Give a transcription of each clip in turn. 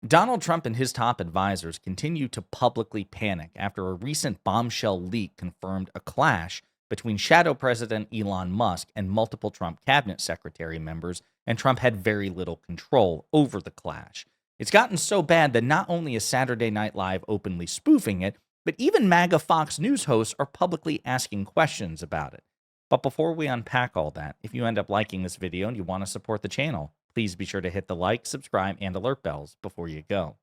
Donald Trump and his top advisors continue to publicly panic after a recent bombshell leak confirmed a clash between shadow President Elon Musk and multiple Trump cabinet secretary members, and Trump had very little control over the clash. It's gotten so bad that not only is Saturday Night Live openly spoofing it, but even MAGA Fox News hosts are publicly asking questions about it. But before we unpack all that, if you end up liking this video and you want to support the channel, please be sure to hit the like, subscribe, and alert bells before you go.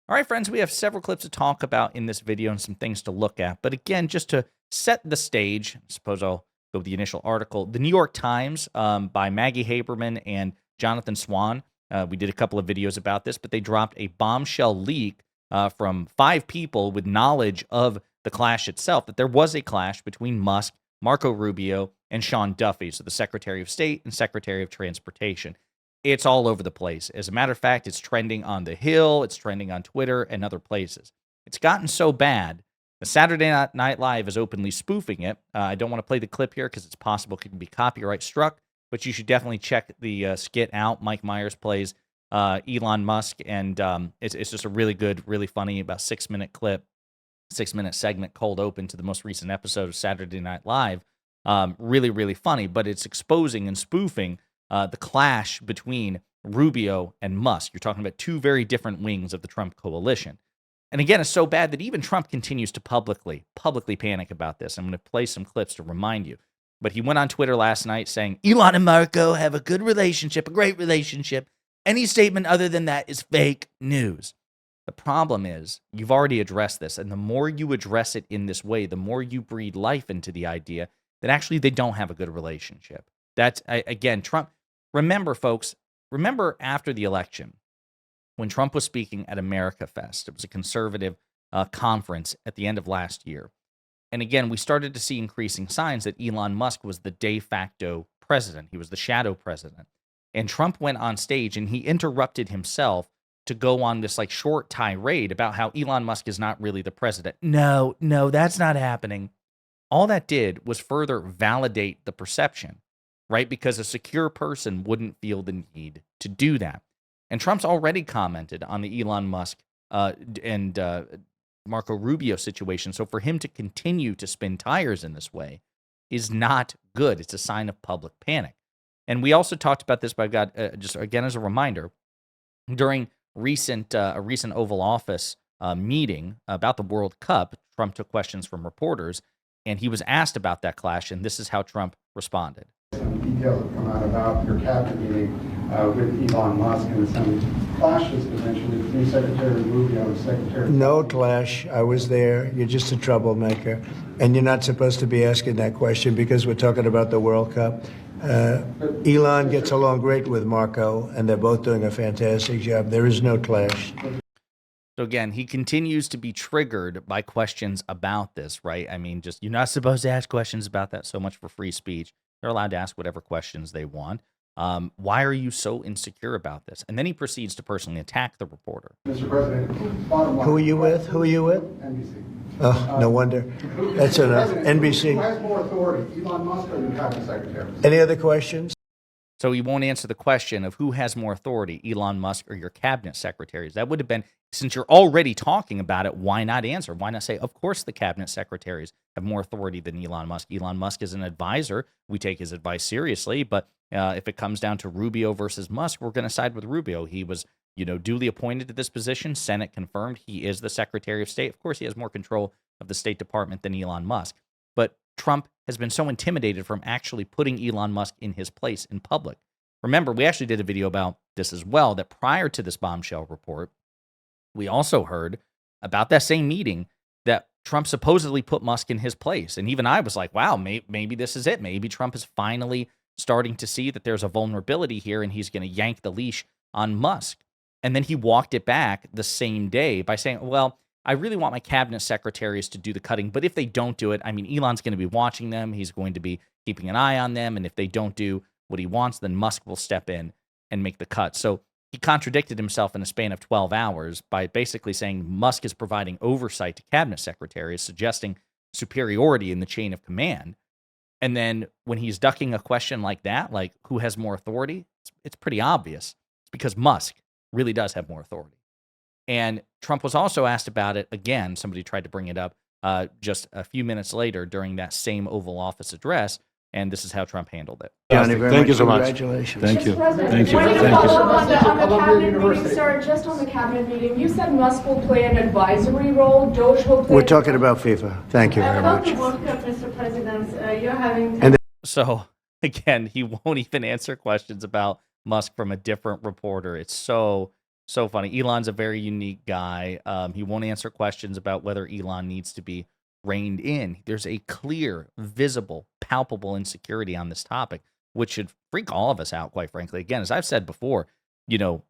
All right, friends, we have several clips to talk about in this video and some things to look at. But again, just to set the stage, I suppose I'll go with the initial article. The New York Times by Maggie Haberman and Jonathan Swan. We did a couple of videos about this, but they dropped a bombshell leak from 5 people with knowledge of the clash itself, that there was a clash between Musk, Marco Rubio, and Sean Duffy, so the Secretary of State and Secretary of Transportation. It's all over the place. As a matter of fact, it's trending on The Hill, it's trending on Twitter and other places. It's gotten so bad, the Saturday Night Live is openly spoofing it. I don't want to play the clip here because it's possible it can be copyright struck, but you should definitely check the skit out. Mike Myers plays Elon Musk, and it's just a really good, really funny, about 6-minute clip, 6-minute segment, cold open to the most recent episode of Saturday Night Live. Really, really funny, but it's exposing and spoofing the clash between Rubio and Musk. You're talking about 2 very different wings of the Trump coalition. And again, it's so bad that even Trump continues to publicly panic about this. I'm going to play some clips to remind you. But he went on Twitter last night saying, Elon and Marco have a good relationship, a great relationship. Any statement other than that is fake news. The problem is, you've already addressed this, and the more you address it in this way, the more you breathe life into the idea that actually they don't have a good relationship. That's, again, Trump. Remember, folks, remember after the election, when Trump was speaking at America Fest, it was a conservative conference at the end of last year. And again, we started to see increasing signs that Elon Musk was the de facto president. He was the shadow president. And Trump went on stage and he interrupted himself to go on this like short tirade about how Elon Musk is not really the president. No, that's not happening. All that did was further validate the perception, right? Because a secure person wouldn't feel the need to do that. And Trump's already commented on the Elon Musk and Marco Rubio situation. So for him to continue to spin tires in this way is not good. It's a sign of public panic. And we also talked about this, but I've got, just again as a reminder, during a recent Oval Office meeting about the World Cup, Trump took questions from reporters, and he was asked about that clash, and this is how Trump responded. Some details have come out about your cabinet meeting with Elon Musk and some clashes potentially between Secretary Rubio and Secretary. No clash. I was there. You're just a troublemaker. And you're not supposed to be asking that question because we're talking about the World Cup. Elon gets along great with Marco, and they're both doing a fantastic job. There is no clash. So again, he continues to be triggered by questions about this, right? I mean, just, you're not supposed to ask questions about that. So much for free speech. They're allowed to ask whatever questions they want. Why are you so insecure about this? And then he proceeds to personally attack the reporter. Mr. President, bottom line. Who are you with? Who are you with? NBC. Oh, no wonder. That's enough. Who NBC. has more authority, Elon Musk or your cabinet secretary? Any other questions? So he won't answer the question of who has more authority, Elon Musk or your cabinet secretaries. That would have been, since you're already talking about it, why not answer? Why not say, of course, the cabinet secretaries have more authority than Elon Musk. Elon Musk is an advisor. We take his advice seriously. But if it comes down to Rubio versus Musk, we're going to side with Rubio. He was, duly appointed to this position. Senate confirmed he is the Secretary of State. Of course, he has more control of the State Department than Elon Musk. But Trump has been so intimidated from actually putting Elon Musk in his place in public. Remember, we actually did a video about this as well, that prior to this bombshell report, we also heard about that same meeting that Trump supposedly put Musk in his place. And even I was like, wow, maybe this is it. Maybe Trump is finally starting to see that there's a vulnerability here and he's going to yank the leash on Musk. And then he walked it back the same day by saying, well, I really want my cabinet secretaries to do the cutting, but if they don't do it, I mean, Elon's going to be watching them. He's going to be keeping an eye on them. And if they don't do what he wants, then Musk will step in and make the cut. So he contradicted himself in a span of 12 hours by basically saying Musk is providing oversight to cabinet secretaries, suggesting superiority in the chain of command. And then when he's ducking a question like that, like who has more authority, it's pretty obvious. It's because Musk really does have more authority. And Trump was also asked about it again. Somebody tried to bring it up just a few minutes later during that same Oval Office address. And this is how Trump handled it. Johnny, very Thank much. you so much. Congratulations. Thank you. President, Thank you. wanted to Thank you. follow up on the cabinet meeting, University. sir. Just on the cabinet meeting, you said Musk will play an advisory role. Doge will play. We're talking about FIFA. Thank you very about the much. World Cup, Mr. President. You're having. And So again, he won't even answer questions about Musk from a different reporter. It's so funny. Elon's a very unique guy. He won't answer questions about whether Elon needs to be reined in. There's a clear, visible, palpable insecurity on this topic, which should freak all of us out, quite frankly. Again, as I've said before,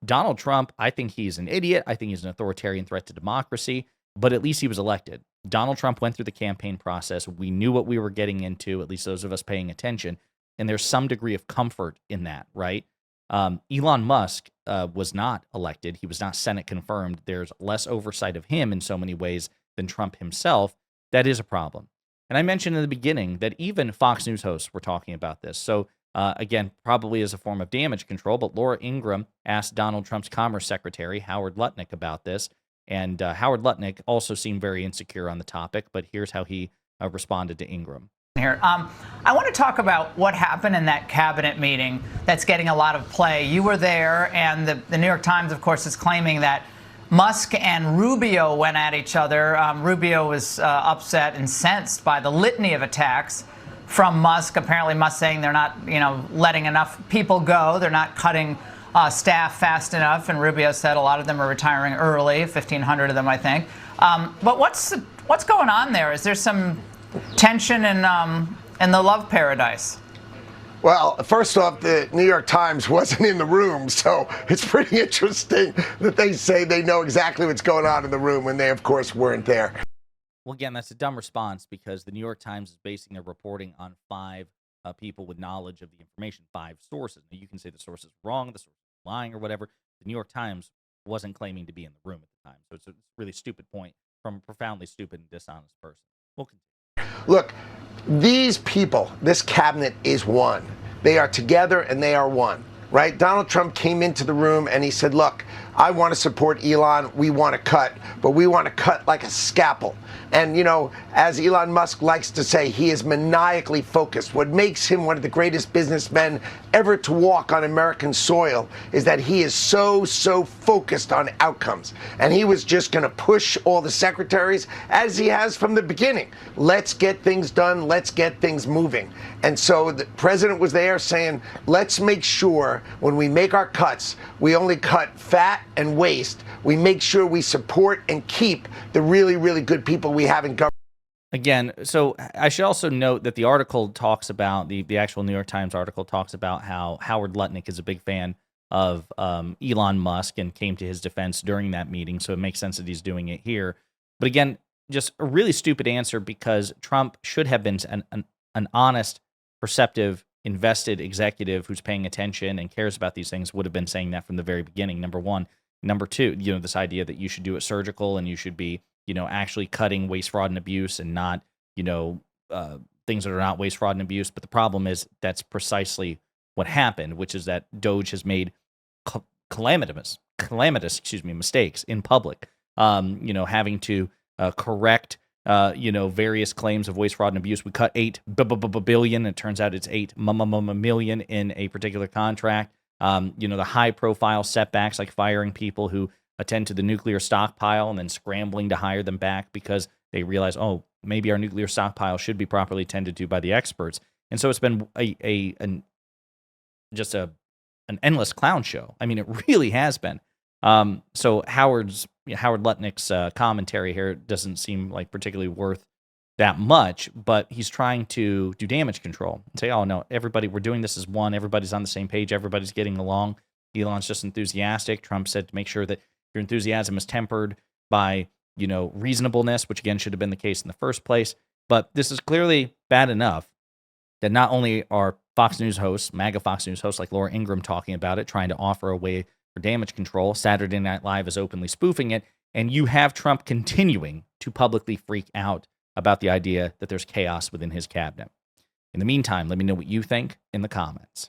Donald Trump, I think he's an idiot. I think he's an authoritarian threat to democracy, but at least he was elected. Donald Trump went through the campaign process. We knew what we were getting into, at least those of us paying attention, and there's some degree of comfort in that, right? Elon Musk was not elected. He was not Senate confirmed. There's less oversight of him in so many ways than Trump himself. That is a problem. And I mentioned in the beginning that even Fox News hosts were talking about this. So again, probably as a form of damage control, but Laura Ingraham asked Donald Trump's Commerce Secretary, Howard Lutnick, about this. And Howard Lutnick also seemed very insecure on the topic, but here's how he responded to Ingraham. Here. I want to talk about what happened in that cabinet meeting that's getting a lot of play. You were there, and the New York Times, of course, is claiming that Musk and Rubio went at each other. Rubio was upset, incensed by the litany of attacks from Musk. Apparently, Musk saying they're not, letting enough people go. They're not cutting staff fast enough. And Rubio said a lot of them are retiring early, 1,500 of them, I think. But what's going on there? Is there some tension in the love paradise? Well, first off, the New York Times wasn't in the room, so it's pretty interesting that they say they know exactly what's going on in the room when they, of course, weren't there. Well, again, that's a dumb response because the New York Times is basing their reporting on 5 people with knowledge of the information, 5 sources. Now, you can say the source is wrong, the source is lying, or whatever. The New York Times wasn't claiming to be in the room at the time, so it's a really stupid point from a profoundly stupid and dishonest person. We'll continue. Look, these people, this cabinet is one. They are together and they are one, right? Donald Trump came into the room and he said, look, I want to support Elon. We want to cut, but we want to cut like a scalpel. And, as Elon Musk likes to say, he is maniacally focused. What makes him one of the greatest businessmen ever to walk on American soil is that he is so focused on outcomes. And he was just going to push all the secretaries, as he has from the beginning. Let's get things done. Let's get things moving. And so the president was there saying, let's make sure when we make our cuts, we only cut fat and waste. We make sure we support and keep the really, really good people we have in government. Again, so I should also note that the article talks about, the actual New York Times article talks about how Howard Lutnick is a big fan of Elon Musk and came to his defense during that meeting, so it makes sense that he's doing it here. But again, just a really stupid answer because Trump should have been an honest, perceptive, invested executive who's paying attention and cares about these things would have been saying that from the very beginning, number one. Number two, this idea that you should do it surgical and you should be, actually cutting waste, fraud, and abuse and not, things that are not waste, fraud, and abuse. But the problem is that's precisely what happened, which is that Doge has made calamitous, mistakes in public, having to correct, various claims of waste, fraud, and abuse. We cut 8 billion. It turns out it's 8 million in a particular contract. The high profile setbacks like firing people who attend to the nuclear stockpile and then scrambling to hire them back because they realize, oh, maybe our nuclear stockpile should be properly tended to by the experts. And so it's been an endless clown show. I mean, it really has been. So Howard Lutnick's commentary here doesn't seem like particularly worth that much, but he's trying to do damage control and say, oh, no, everybody, we're doing this as one. Everybody's on the same page. Everybody's getting along. Elon's just enthusiastic. Trump said to make sure that your enthusiasm is tempered by, reasonableness, which again should have been the case in the first place. But this is clearly bad enough that not only are Fox News hosts, MAGA Fox News hosts like Laura Ingraham talking about it, trying to offer a way for damage control, Saturday Night Live is openly spoofing it, and you have Trump continuing to publicly freak out about the idea that there's chaos within his cabinet. In the meantime, let me know what you think in the comments.